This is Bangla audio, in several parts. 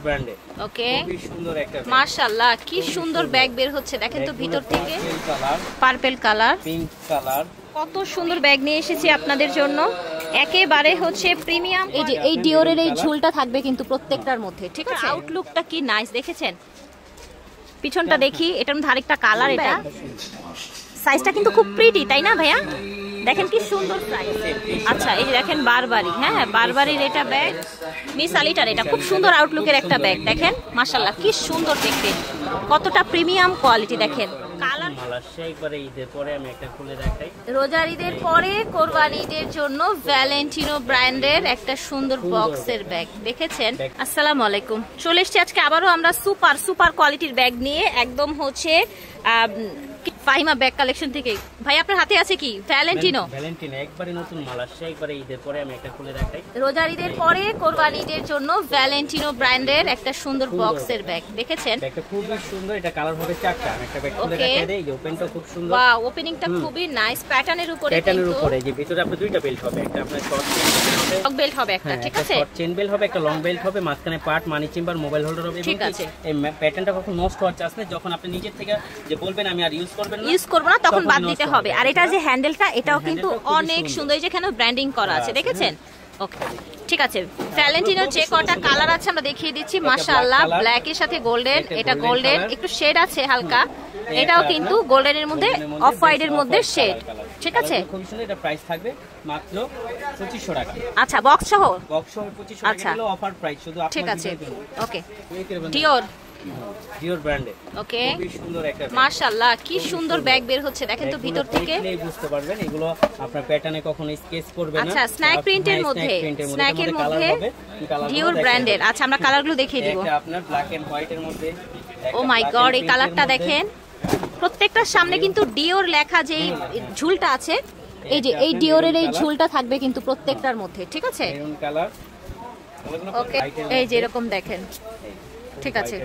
ব্র্যান্ডে। ওকে, খুবই সুন্দর একটা মাশাআল্লাহ কি সুন্দর ব্যাগ বের হচ্ছে দেখেন তো ভিতর থেকে। পার্পল কালার, পিঙ্ক কালার, কত সুন্দর ব্যাগ নিয়ে এসেছি আপনাদের জন্য। একেবারে হচ্ছে প্রিমিয়াম। এই যে এই ডিওরের এই ঝুলটা থাকবে কিন্তু প্রত্যেকটার মধ্যে, ঠিক আছে। আউটলুকটা কি নাইস দেখেছেন। পিছনটা দেখি, এটার মধ্যে আরেকটা কালার। এটা সাইজটা কিন্তু খুব প্রিটি, তাই না ভাইয়া? দেখেন কি সুন্দর সাইজ। আচ্ছা, এই যে দেখেন বারবারি, হ্যাঁ বারবারির এটা ব্যাগ, মিস আলিটার। এটা খুব সুন্দর আউটলুকের একটা ব্যাগ দেখেন, মাশাআল্লাহ কি সুন্দর দেখতে, কতটা প্রিমিয়াম কোয়ালিটি দেখেন। কালার একবারে ঈদের পরে আমি একটা খুলে দেখাই। রোজার ঈদের পরে কোরবানি ঈদের জন্য ভ্যালেন্টিনো ব্র্যান্ডের একটা সুন্দর বক্সের ব্যাগ দেখেছেন। আসসালামু আলাইকুম, চলে এসেছি আজকে আবারও আমরা সুপার কোয়ালিটির ব্যাগ নিয়ে। একদম হচ্ছে ফাহিমা ব্যাগ কালেকশন থেকে। ভাই আপনার হাতে আছে কি? ভ্যালেন্টিনো একবারে নতুন মাল আসছে, একবারে ঈদের পরে আমি একটা খুলে দেখাই। রোজার ঈদের পরে কোরবানি ঈদের জন্য ভ্যালেন্টিনো ব্র্যান্ডের একটা সুন্দর বক্সের ব্যাগ দেখেছেন। ব্যাগটা খুবই সুন্দর, এটা কালার হবে চারটা। আমি একটা ব্যাগ খুলে দেখাই দেই। এই ওপেনটা খুব সুন্দর। ওয়াও, ওপেনিংটা খুবই নাইস, প্যাটার্নের উপরে। প্যাটার্নের উপরে যে ভিতরে আপনার দুইটা বেল্ট হবে, একটা আপনার শর্ট লং বেল্ট হবে একটা, ঠিক আছে। শর্ট চেন বেল্ট হবে, একটা লং বেল্ট হবে, মাঝখানে পার্ট মানি চেম্বার মোবাইল হোল্ডার হবে। ঠিক আছে। এই প্যাটার্নটা কখনো নষ্ট হওয়ার চান্স নেই। যখন আপনি নিজের থেকে যে বলবেন আমি আর ইউজ করব না, তখন বাদ দিতে হবে। আর এটা যে হ্যান্ডেলটা, এটাও কিন্তু অনেক সুন্দর, যেখানে ব্র্যান্ডিং করা আছে দেখেছেন। ওকে, ঠিক আছে। ভ্যালেন্টিনোর যে কটা কালার আছে আমরা দেখিয়ে দিচ্ছি। মাশাআল্লাহ, ব্ল্যাক এর সাথে গোল্ডেন, এটা গোল্ডেন একটু শেড আছে হালকা। এটাও কিন্তু গোল্ডেনের মধ্যে অফ হোয়াইট এর মধ্যে শেড, ঠিক আছে। খুব সুন্দর। এটা প্রাইস থাকবে মাত্র 2500 টাকা। আচ্ছা, বক্স সহ 2500 টাকা হলো অফার প্রাইস শুধু আপনাদের। ঠিক আছে, ওকে। ডিওর ব্র্যান্ডে। ওকে, খুবই সুন্দর একটা মাশাআল্লাহ কি সুন্দর ব্যাগ বের হচ্ছে দেখেন তো ভিতর থেকে। বুঝতে পারবেন এগুলো আপনার প্যাটার্নে কখনো স্কেচ করবে না। আচ্ছা, স্ন্যাক প্রিন্টের মধ্যে, স্ন্যাকের মধ্যে ডিওর ব্র্যান্ডের। আচ্ছা, আমরা কালারগুলো দেখিয়ে দিব। এটা আপনার ব্ল্যাক এন্ড হোয়াইট এর মধ্যে। ও মাই গড, এই কালারটা দেখেন। প্রত্যেকটার সামনে কিন্তু ডিওর লেখা, যে ঝুলটা আছে, এই যে এই ডিওরের এই ঝুলটা থাকবে কিন্তু প্রত্যেকটার মধ্যে, ঠিক আছে। Maroon colour. ওকে, এই যে এরকম দেখেন, ঠিক আছে।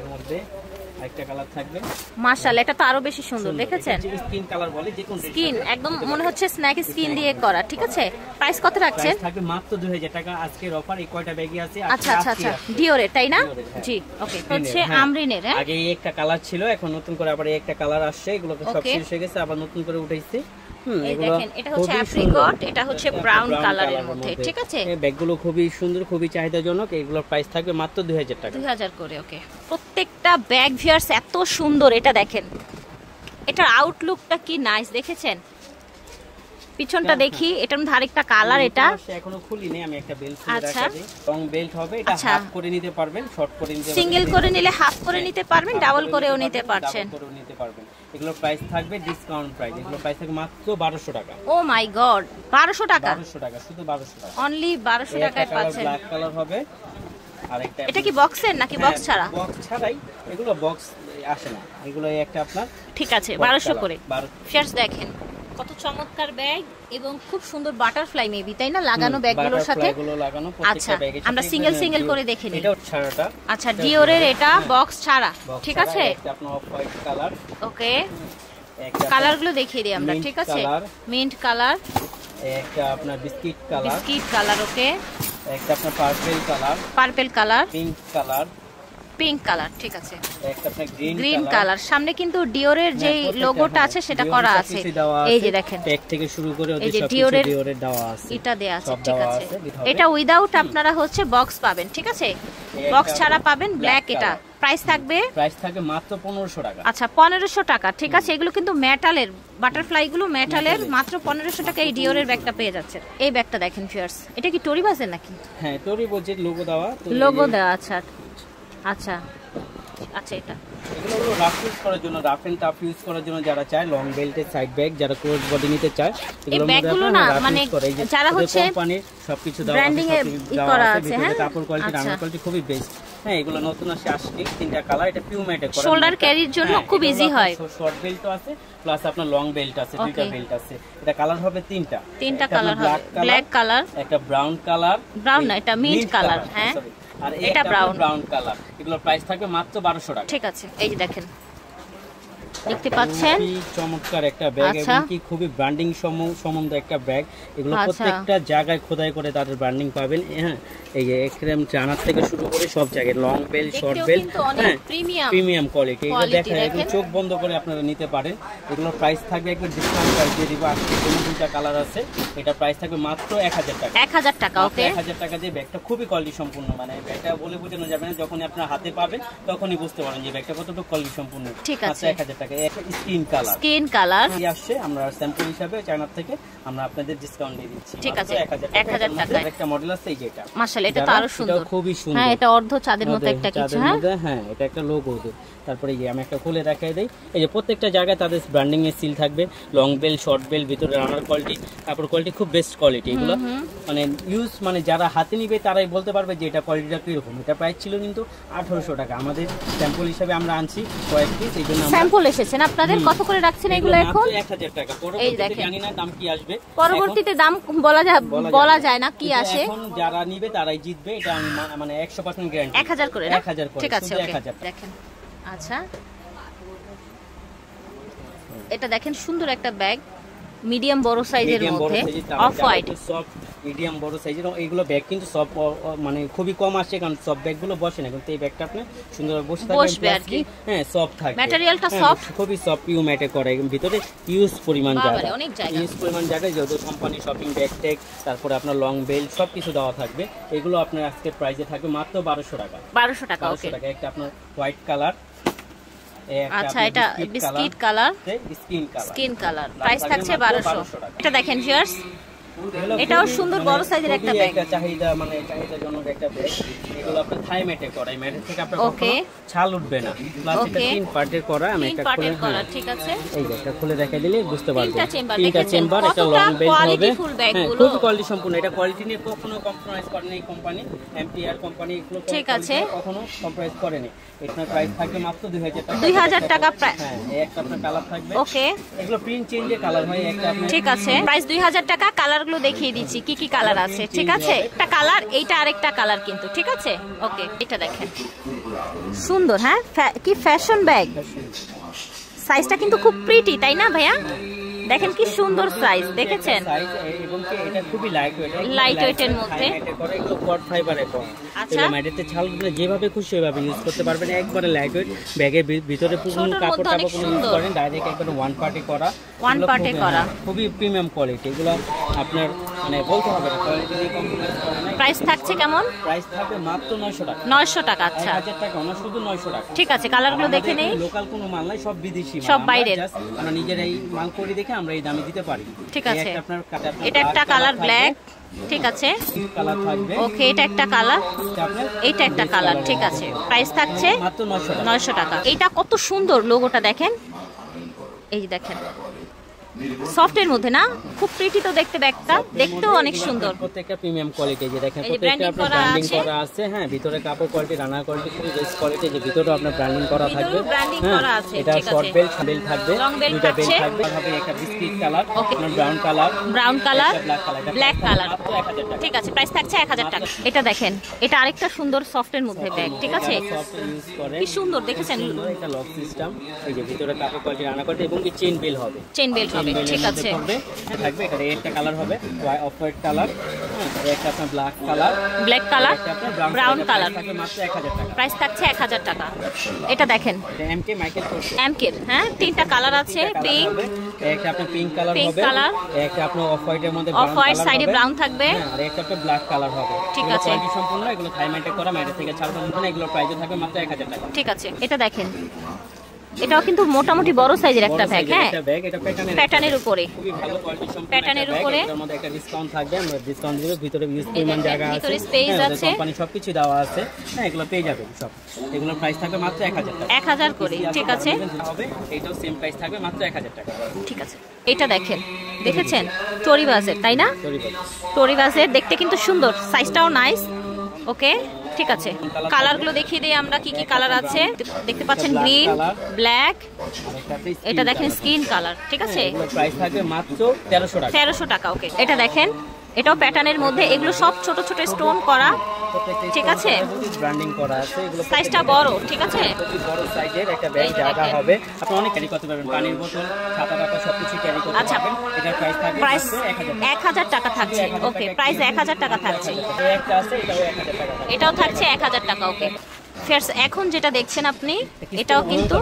একটা কালার থাকবে মাশাআল্লাহ, এটা তো আরো বেশি সুন্দর দেখেছেন। স্কিন কালার বলে, যে কোন স্কিন একদম মনে হচ্ছে স্ন্যাক স্কিন দিয়ে করা, ঠিক আছে। প্রাইস কত রাখছেন? থাকবে মাত্র 2000 টাকা আজকের অফার। এই কয়টা ব্যাগই আছে। আচ্ছা আচ্ছা আচ্ছা, ডিওরের, তাই না? জি, ওকে। হচ্ছে আমরিনের। আগে এই একটা কালার ছিল, এখন নতুন করে আবার এই একটা কালার আসছে। এগুলো সব শেষ হয়ে গেছে, আবার নতুন করে উঠাইছে। এই দেখেন, এটা হচ্ছে অ্যাপ্রিকট, এটা হচ্ছে ব্রাউন কালারের মধ্যে, ঠিক আছে। এই ব্যাগগুলো খুবই সুন্দর, খুবই চাহিদাজনক। এগুলোর প্রাইস থাকবে মাত্র 2000 টাকা। 2000 করে, ওকে। প্রত্যেকটা ব্যাগ ভিউয়ার্স এত সুন্দর। এটা দেখেন, এটার আউটলুকটা কি নাইস দেখেছেন। পিছনটা দেখি, এটার মধ্যে আরেকটা কালার। এটা এখনো খুলিনি, আমি একটা বেল্ট খুলে দেখাচ্ছি। লং বেল্ট হবে, এটা হাফ করে নিতে পারবেন, শর্ট করে নিতে পারবেন, সিঙ্গেল করে নিলে হাফ করে নিতে পারবেন, ডাবল করেও নিতে পারছেন। এগুলোর প্রাইস থাকবে ডিসকাউন্ট প্রাইস। এগুলোর প্রাইস থাকবে মাত্র 1200 টাকা। ও মাই গড, 1200 টাকা? 1200 টাকা, শুধু 1200 টাকা, অনলি 1200 টাকায় পাচ্ছেন। ব্ল্যাক কালার হবে। আর একটা, এটা কি বক্সের নাকি বক্স ছাড়া? বক্স ছাড়াই, এগুলো বক্স আসে না। এগুলো একটা আপনার, ঠিক আছে, 1200 করে। ফিয়ার্স দেখেন কত চমৎকার ব্যাগ, এবং খুব সুন্দর বাটারফ্লাই মেবি, তাই না, লাগানো ব্যাগগুলোর সাথে। আচ্ছা, আমরা সিঙ্গেল সিঙ্গেল করে দেখে নিই। এটা ছাড়াটা। আচ্ছা, ডিওরের এটা বক্স ছাড়া, ঠিক আছে। একটা আপনার অফ হোয়াইট কালার। ওকে, কালারগুলো দেখিয়ে দিই আমরা, ঠিক আছে। মিন্ট কালার, একটা আপনার বিস্কিট কালার। বিস্কিট কালার, ওকে। একটা আপনার purple colour. Purple colour, pink colour, pink colour, ঠিক আছে। একটা আপনার গ্রিন কালার। সামনে কিন্তু ডিওরের যে লোগোটা আছে সেটা করা আছে। এই যে দেখেন, ট্যাগ থেকে শুরু করে এই যে ডিওরের দেওয়া আছে, এটা দেয়া আছে, ঠিক আছে। এটা উইদাউট আপনারা হচ্ছে বক্স পাবেন, ঠিক আছে। বক্স ছাড়া পাবেন ব্ল্যাক। এটা প্রাইস থাকবে মাত্র 1500 টাকা। আচ্ছা, 1500 টাকা, ঠিক আছে। এগুলো কিন্তু মেটালের, বাটারফ্লাই গুলো মেটালের। মাত্র 1500 টাকা এই ডিওরের ব্যাগটা পেয়ে যাচ্ছে। এই ব্যাগটা দেখেন ফিয়ার্স, এটা কি টরিবাজের নাকি? হ্যাঁ, টরিবাজের লোগো দেওয়া, লোগো দেওয়া। আচ্ছা আচ্ছা আচ্ছা, এটা এগুলো হলো রাফ ইউজ করার জন্য, রাফ এন্ড টাফ ইউজ করার জন্য যারা চায়, লং বেল্টের সাইড ব্যাগ, যারা ক্লোজ বডি নিতে চায়, এই ব্যাগগুলো না মানে যারা হচ্ছে কোম্পানির সবকিছু দেওয়া ব্র্যান্ডিং এ করা আছে। হ্যাঁ, কাপড় কোয়ালিটি, রাবার কোয়ালিটি খুবই বেস্ট। হ্যাঁ, এগুলো নতুন আসে আজকে, তিনটা কালার। এটা পিউ ম্যাটে করা, শোল্ডার ক্যারির জন্য খুব ইজি হয়। শর্ট বেল্টও আছে, প্লাস আপনার লং বেল্ট আছে, দুইটা বেল্ট আছে। এটা কালার হবে তিনটা কালার হবে, ব্ল্যাক কালার, একটা ব্রাউন কালার, ব্রাউন না, এটা মিন্ট কালার। হ্যাঁ, আর এটা ব্রাউন কালার। এগুলোর প্রাইস থাকবে মাত্র 1200 টাকা। ঠিক আছে। এই যে দেখেন, দেখতে পাচ্ছেন কি চমৎকার একটা ব্যাগ আচ্ছা। এবং কি খুবই ব্র্যান্ডিং সম্বন্ধ একটা ব্যাগ। এগুলো আচ্ছা। প্রত্যেকটা জায়গায় খোদাই করে তাদের ব্র্যান্ডিং পাবেন। হ্যাঁ, এই যে একদম জানার থেকে শুরু করে সব জায়গায় লং বেল, শর্ট দেখতেও বেল, কিন্তু অনেক হ্যাঁ প্রিমিয়াম কোয়ালিটি। এগুলো quality দেখেন একদম দেখেন। চোখ বন্ধ করে আপনারা নিতে পারেন। এগুলোর প্রাইস থাকবে একবার ডিসকাউন্ট প্রাইস দিয়ে দিব। আজকে কোনো দুইটা কালার আছে, এটা প্রাইস থাকবে মাত্র 1000 টাকা। 1000 টাকা। ওকে, 1000 টাকা দিয়ে ব্যাগটা খুবই কোয়ালিটি সম্পূর্ণ, মানে ব্যাগটা বলে বোঝানো যাবে না, যখন আপনার হাতে পাবেন তখনই বুঝতে পারেন যে ব্যাগটা কতটুকু কোয়ালিটি সম্পূর্ণ। ঠিক আছে। 1000 টাকা। স্কিন কালার আসছে, আমরা স্যাম্পল হিসাবে চায়না থেকে আমরা আপনাদের ডিসকাউন্ট দিয়ে দিচ্ছি। ঠিক আছে, 1000 টাকা। একটা মডেল আছে এই যেটা, মাশাআল্লাহ, এটা তো আরো সুন্দর, খুবই সুন্দর। হ্যাঁ, এটা অর্ধ চাঁদের মতো একটা কিছু। হ্যাঁ, এটা একটা লোগো। তারপরে এই আমি একটা খুলে দেখাই দেই। এই যে প্রত্যেকটা জায়গায় তাদের ব্র্যান্ডিং এর সিল থাকবে, লং বেল, শর্ট বেল, ভিতরে রানার কোয়ালিটি, তারপর কোয়ালিটি খুব বেস্ট কোয়ালিটি। এগুলো মানে ইউজ, মানে যারা হাতে নিবে তারাই বলতে পারবে যে এটা কোয়ালিটিটা কিরকম। এটা প্রাইস ছিল কিন্তু 1800 টাকা। আমাদের স্যাম্পল হিসাবে আমরা আনছি কয়েক পিস, এই জন্য স্যাম্পল এসেছেন আপনাদের। কত করে রাখছেন এগুলো এখন? 1000 টাকা। পরবর্তীতে জানি না দাম কি আসবে, পরবর্তীতে দাম বলা যায় না কি আসে। এখন যারা নিবে তারাই জিতবে, এটা আমি মানে 100% গ্যারান্টি। 1000 করে, 1000 করে। ঠিক আছে, ওকে। 1000 দেখেন, আচ্ছা, এটা দেখেন সুন্দর একটা ব্যাগ, মিডিয়াম বড় সাইজের মধ্যে, অফ হোয়াইট, সফট মিডিয়াম বড় সাইজের। এইগুলো ব্যাগ কিন্তু সব মানে খুবই কম আসে, কারণ সব ব্যাগগুলো বসে না, কিন্তু এই ব্যাগটা আপনি সুন্দর বসবে আর কি। হ্যাঁ, সফট থাকবে, ম্যাটেরিয়ালটা সফট, খুবই সফট, পিউ ম্যাটে করা। ভিতরে ইউজ পরিমাণ জায়গা, অনেক জায়গা, ইউজ পরিমাণ জায়গায় যেহেতু কোম্পানি শপিং ব্যাগ ট্যাগ, তারপরে আপনার লং বেল্ট সব কিছু দেওয়া থাকবে। এগুলো আপনার আজকের প্রাইসে থাকবে মাত্র 1200 টাকা। 1200 টাকা। ওকে, একটা আপনার হোয়াইট কালার, আচ্ছা, এটা biscuit colour, skin colour, price থাকছে 1200। এটা দেখেন ভিউয়ার্স, এটাও সুন্দর বড় সাইজের একটা ব্যাগ, চাহিদা মানে চাহিদাজনক একটা ব্যাগ। এগুলো আপনার থাই ম্যাটে করা, এই ম্যাটের থেকে আপনার ওকে ছাল উঠবে না, প্লাস এটা তিন পার্টের করা। আমি একটা খুলে ঠিক আছে, এই একটা খুলে দেখাই দিলে বুঝতে পারবেন। তিনটা চেম্বার, একটা লং বেল্ট হবে, খুব কোয়ালিটি সম্পূর্ণ। এটা কোয়ালিটি নিয়ে কখনো কম্প্রোমাইজ করেনি এই কোম্পানি, এমপিআর কোম্পানি, এগুলো ঠিক আছে, কখনো কম্প্রোমাইজ করেনি। এটার প্রাইস থাকবে মাত্র 2000 টাকা। 2000 টাকা প্রাইস। হ্যাঁ, এই একটা আপনার কালার থাকবে। ওকে, এগুলো প্রিন্ট চেঞ্জের কালার হয় একটা আপনার, ঠিক আছে, প্রাইস 2000 টাকা। কালারগুলো দেখিয়ে দিচ্ছি কি কি কালার আছে, ঠিক আছে। একটা কালার, এইটা আরেকটা কালার কিন্তু, ঠিক আছে। ওকে, এটা দেখেন সুন্দর, হ্যাঁ, কি ফ্যাশন ব্যাগ। সাইজটা কিন্তু খুব প্রিটি, তাই না ভাইয়া? দেখেন কি সুন্দর সাইজ, দেখেছেন? এবং কি এটা খুবই লাইট ওয়েটের মধ্যে, এগুলো কট ফাইবারের কম। আচ্ছা, এগুলো ম্যাটেতে ছালগুলো যেভাবে খুশি সেভাবে ইউজ করতে পারবেন, একবারে লাইট ওয়েট। ব্যাগের ভিতরে কোনো কাপড় কোনো ইউজ করেন, ডাইরেক্ট একবারে ওয়ান পার্টে করা, খুবই প্রিমিয়াম কোয়ালিটি। এগুলো আপনার মানে বলতে হবে না, কোয়ালিটি দিয়ে কম্প্রোমাইজ করে না। প্রাইস থাকছে কেমন? প্রাইস থাকবে মাত্র 900 টাকা। 900 টাকা, আচ্ছা, 1000 টাকা না, শুধু 900 টাকা। ঠিক আছে, কালারগুলো দেখে নেই। লোকাল কোনো মাল নাই, সব বিদেশি মাল, সব বাইরের। আমরা নিজেরাই মাল করি দেখে আমরা এই দামে দিতে পারি। ঠিক আছে, এটা একটা কালার ব্ল্যাক, ঠিক আছে, কালার থাকবে। ওকে, এটা একটা কালার, এটা একটা কালার, ঠিক আছে। প্রাইস থাকছে মাত্র 900 টাকা। এটা কত সুন্দর লোগোটা দেখেন, এই যে দেখেন, সফটের মধ্যে না, খুব প্রিটি তো দেখতে, ব্যাগটা দেখতেও অনেক সুন্দর। প্রত্যেকটা প্রিমিয়াম কোয়ালিটি, যে দেখেন প্রত্যেকটা আপনার ব্র্যান্ডিং করা আছে। হ্যাঁ, ভিতরে কাপড় কোয়ালিটি, রানার কোয়ালিটি, খুবই বেস্ট কোয়ালিটি। যে ভিতরে আপনার ব্র্যান্ডিং করা থাকবে, হ্যাঁ, এটা শর্ট বেল্ট থাকবে, দুটো বেল্ট থাকবে, হবে একটা biscuit colour, brown colour, black colour, ঠিক আছে। প্রাইস থাকছে 1000 টাকা। এটা দেখেন, এটা আরেকটা সুন্দর সফটের মধ্যে ব্যাগ, ঠিক আছে, কি সুন্দর দেখেছেন। এটা লক সিস্টেম, এই যে ভিতরে কাপড় কোয়ালিটি, রানার কোয়ালিটি এবং কি চেইন বেল্ট হবে, ঠিক আছে, থাকবে। এখানে একটা কালার হবে অফ হোয়াইট কালার, একটা আপনার ব্ল্যাক কালার, ব্রাউন কালার, মাত্র 1000 টাকা। প্রাইস থাকছে 1000 টাকা। এটা দেখেন, এমকে মাইকেল কোর্স, এমকে, হ্যাঁ, তিনটা কালার আছে, পিঙ্ক, একটা আপনার পিঙ্ক কালার হবে, একটা আপনার অফ হোয়াইটের মধ্যে অফ হোয়াইট সাইডে ব্রাউন থাকবে, আর একটা আপনার ব্ল্যাক কালার হবে, ঠিক আছে। কোয়ালিটি সম্পূর্ণ। এগুলো থাই ম্যাটে করা, ম্যাটে থেকে ছাড়বে না, এগুলো প্রাইস থাকবে মাত্র 1000 টাকা। ঠিক আছে, এটা দেখেন, এটাও কিন্তু মোটামুটি বড় সাইজের একটা ব্যাগ, হ্যাঁ, এটা প্যাটার্নের উপরে, খুবই ভালো কোয়ালিটি সম্পন্ন প্যাটার্নের উপরে। এর মধ্যে একটা ডিসকাউন্ট থাকবে, আমরা ডিসকাউন্ট দিব। ভিতরে ইউজ পরিমাণ জায়গা আছে, ভিতরে স্পেস আছে, কোম্পানি সবকিছু দেওয়া আছে, হ্যাঁ, এগুলো পেয়ে যাবেন সব। এগুলো প্রাইস থাকবে মাত্র 1000 টাকা, 1000 করে, ঠিক আছে। হবে এটাও সেম প্রাইস থাকবে মাত্র 1000 টাকা, ঠিক আছে। এটা দেখেন, দেখেছেন, টরিবাজের, তাই না? টরিবাজের দেখতে কিন্তু সুন্দর, সাইজটাও নাইস। ওকে, ঠিক আছে, কালারগুলো দেখিয়ে দিই আমরা কি কি কালার আছে। দেখতে পাচ্ছেন গ্রিন, ব্ল্যাক, এটা দেখেন স্কিন কালার, ঠিক আছে। প্রাইস থাকবে মাত্র 1300 টাকা। 1300 টাকা, ওকে। এটা দেখেন, এটাও প্যাটার্নের মধ্যে, এগুলো সব ছোট ছোট স্টোন করা, ঠিক আছে, ব্র্যান্ডিং করা আছে, এগুলো সাইজটা বড়, ঠিক আছে, বড় সাইজের একটা ব্যাগ জায়গা হবে, আপনি অনেক ক্যারি করতে পারবেন, পানির বোতল, খাতা টাতা সবকিছু ক্যারি করতে পারবেন। এটার প্রাইস থাকবে প্রাইস 1000 টাকা থাকছে। ওকে, প্রাইস 1000 টাকা থাকছে। একটা আছে, এটাও 1000 টাকা, এটাও থাকছে 1000 টাকা। ওকে ফ্রেন্ডস, এখন যেটা দেখছেন আপনি এটাও কিন্তু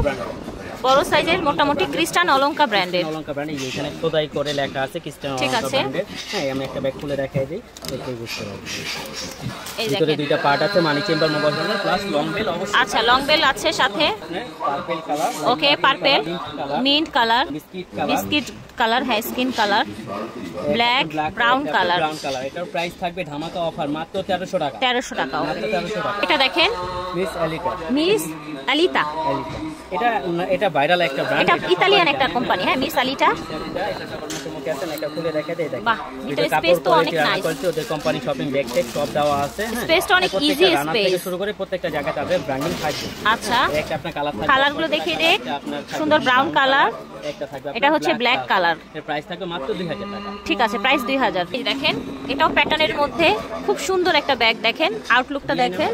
বড় সাইজের, মোটামুটি ক্রিস্টান অলঙ্কা ব্র্যান্ডের। অলঙ্কা ব্র্যান্ড, এই যে এখানে খোদাই করে লেখা আছে ক্রিস্টান অলঙ্কা ব্র্যান্ডের। হ্যাঁ, আমি একটা ব্যাগ খুলে দেখাই দিই, দেখেই বুঝতে পারবেন। এই ভিতরে দেখেন দুইটা পার্ট আছে, money chamber, mobile holder plus long bell. অবশ্যই আচ্ছা, লং বেল আছে সাথে। Purple colour, okay, purple, mint colour, biscuit colour, biscuit colour, হ্যাঁ skin colour, black, brown colour. Brown colour. এটার প্রাইস থাকবে ধামাকা অফার মাত্র 1300 টাকা। 1300 টাকা। মাত্র 1300 টাকা। এটা দেখেন মিস এলিটা, মিস আলিতা, এটা ভাইরাল একটা ব্র্যান্ড, এটা ইতালিয়ান একটা কোম্পানি। হ্যাঁ, মিস আলিটা। এটা সবার মুখে আছে, এটা খুলে দেখা দেয়। বাহ, ভিতরে স্পেস তো অনেক নাইস। ওদের কোম্পানি শপিং ব্যাগ টেক সব দেওয়া আছে। স্পেসটা অনেক ইজি স্পেস থেকে শুরু করে প্রত্যেকটা জায়গায় তাদের ব্র্যান্ডিং থাকবে। আচ্ছা, একটা আপনার কালার থাকবে, কালারগুলো দেখিয়ে দে। সুন্দর ব্রাউন কালার, একটা থাকবে, এটা হচ্ছে ব্ল্যাক কালার। এর প্রাইস থাকবে মাত্র 2000 টাকা। ঠিক আছে, প্রাইস 2000। এই দেখেন, এটাও প্যাটার্নের মধ্যে খুব সুন্দর একটা ব্যাগ। দেখেন আউটলুকটা দেখেন,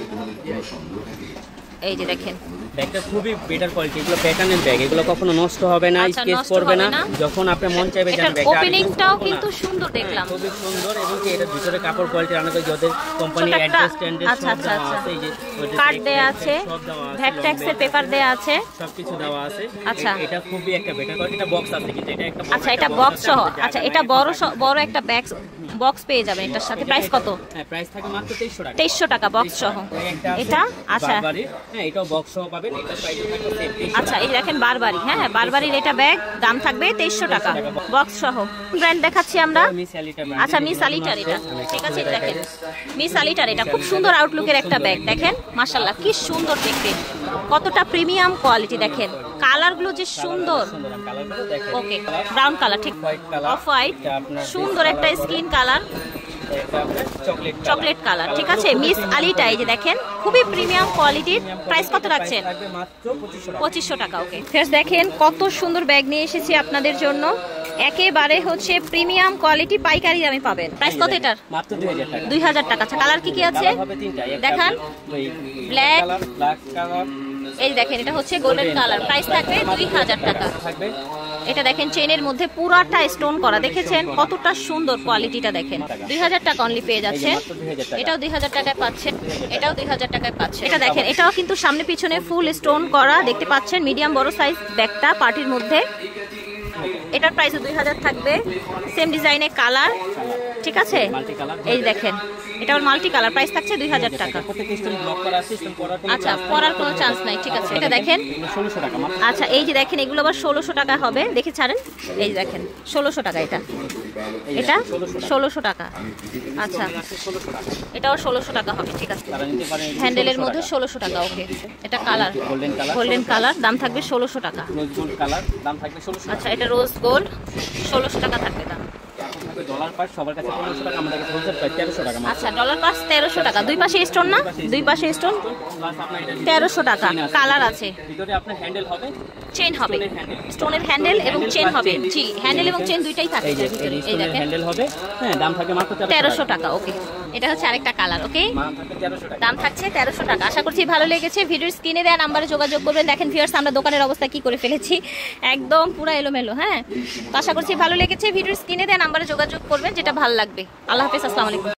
এই যে দেখেন ব্যাগটা খুবই বেটার কোয়ালিটি, এগুলো প্যাটার্নের ব্যাগ, এগুলো কখনো নষ্ট হবে না, আচ্ছা, স্কেচ নষ্ট করবে হবে না, না। যখন আপনি মন চাইবে এটার যান ব্যাগটা ওপেনিংটাও কিন্তু সুন্দর দেখলাম, খুবই সুন্দর। এবং কি এটার ভিতরে কাপড় কোয়ালিটি রান্না করে যাদের কোম্পানি ছোট একটা- অ্যাড্রেস ট্যান্ড্রেস আচ্ছা, সব আচ্ছা, দেওয়া আচ্ছা। আছে, এই যে কার্ড দেয়া আছে, সব দেওয়া আছে, ভ্যাট ট্যাক্সের পেপার দেয়া আছে, সবকিছু দেওয়া আছে। আচ্ছা। এটা খুবই একটা বেটার কোয়ালিটি, এটা বক্স আছে কিন্তু এটা একটা আচ্ছা, এটা বক্স সহ। আচ্ছা, এটা বড় একটা বক্স পেয়ে যাবেন এটার সাথে। প্রাইস কত? হ্যাঁ, প্রাইস থাকে মাত্র 2300 টাকা। 2300 টাকা বক্স সহ। এটা আচ্ছা, হ্যাঁ, এটাও বক্স সহ পাবেন, এটা প্রাইস থাকবে 2300 আচ্ছা, এই দেখেন বারবারি। হ্যাঁ, বারবারির এটা ব্যাগ দাম থাকবে 2300 টাকা বক্স সহ। ব্র্যান্ড দেখাচ্ছি আমরা। মিস এলিটা আচ্ছা, মিস আলিটার এটা। ঠিক আছে, এটা দেখেন মিস আলিটার, এটা খুব সুন্দর আউটলুকের একটা ব্যাগ। দেখেন মাশাআল্লাহ কি সুন্দর দেখতে, কতটা প্রিমিয়াম কোয়ালিটি। দেখেন কালারগুলো যে সুন্দর। কালারগুলো দেখেন, ওকে, ব্রাউন কালার, ঠিক অফ হোয়াইট, সুন্দর একটা স্কিন কালার, চকলেট কালার। ঠিক আছে, মিস আলিটা, এই যে দেখেন খুবই প্রিমিয়াম কোয়ালিটির। প্রাইস কত রাখছেন? 2500 টাকা। ওকে ফ্রেন্ডস, দেখেন কত সুন্দর ব্যাগ নিয়ে এসেছি আপনাদের জন্য, একেবারে হচ্ছে প্রিমিয়াম কোয়ালিটি, পাইকারি দামে পাবেন। প্রাইস কত এটার? মাত্র 2000 টাকা। 2000 টাকা। আচ্ছা, কালার কি কি আছে দেখান? ব্ল্যাক কালার, এই দেখেন এটা হচ্ছে গোল্ডেন কালার। প্রাইস থাকবে 2000 টাকা। এটা দেখেন চেইনের মধ্যে পুরাটা স্টোন করা, দেখেছেন কতটা সুন্দর কোয়ালিটিটা। দেখেন 2000 টাকা অনলি পেয়ে যাচ্ছে। এটাও 2000 টাকায় পাচ্ছেন, এটাও 2000 টাকায় পাচ্ছেন। এটা দেখেন, এটাও কিন্তু সামনে পিছনে ফুল স্টোন করা, দেখতে পাচ্ছেন। মিডিয়াম বড় সাইজ ব্যাগটা পার্টির মধ্যে। এটার প্রাইস 2000 থাকবে। সেম ডিজাইনের কালার, ঠিক আছে। এই দেখেন এটা মাল্টি কালার, প্রাইস থাকছে 2000 টাকা। আচ্ছা, পরার কোনো চান্স নাই। ঠিক আছে, এটা দেখেন 1600 টাকা। আচ্ছা, এই যে দেখেন এগুলো আবার 1600 টাকা হবে, দেখে ছাড়েন। এই যে দেখেন 1600 টাকা, এটা 1600 টাকা। আচ্ছা, এটাও 1600 টাকা হবে। ঠিক আছে, হ্যান্ডেলের মধ্যে 1600 টাকা। ওকে, এটা কালার গোল্ডেন কালার, দাম থাকবে 1600 টাকা। আচ্ছা, এটা রোজ গোল্ড, 1600 টাকা থাকবে দাম। ডলার পাস সবার কাছে 1500 টাকা, আমাদের কাছে হোলসেল প্রাইস 1300 টাকা। আচ্ছা, ডলার পাস 1300 টাকা। দুই পাশে স্টোন না? দুই পাশে স্টোন, 1300 টাকা। কালার আছে, ভিতরে আপনার হ্যান্ডেল হবে, চেইন হবে, স্টোনের হ্যান্ডেল এবং চেইন হবে। জি, হ্যান্ডেল এবং চেইন দুইটাই থাকবে। এই দেখেন হ্যান্ডেল হবে। হ্যাঁ, দাম থাকবে মাত্র 1300 টাকা। ওকে, এটা হচ্ছে আরেকটা কালার। ওকে, দাম থাকছে 1300 টাকা। আশা করছি ভালো লেগেছে। ভিডিওর স্ক্রিনে দেওয়া নাম্বারে যোগাযোগ করবেন। দেখেন ভিউয়ার্স, আমরা দোকানের অবস্থা কি করে ফেলেছি, একদম পুরো এলোমেলো। হ্যাঁ, আশা করছি ভালো লেগেছে। ভিডিওর স্ক্রিনে দেওয়া নাম্বারে যোগাযোগ করবেন, যেটা ভালো লাগবে। আল্লাহ হাফেজ, আসসালামু আলাইকুম।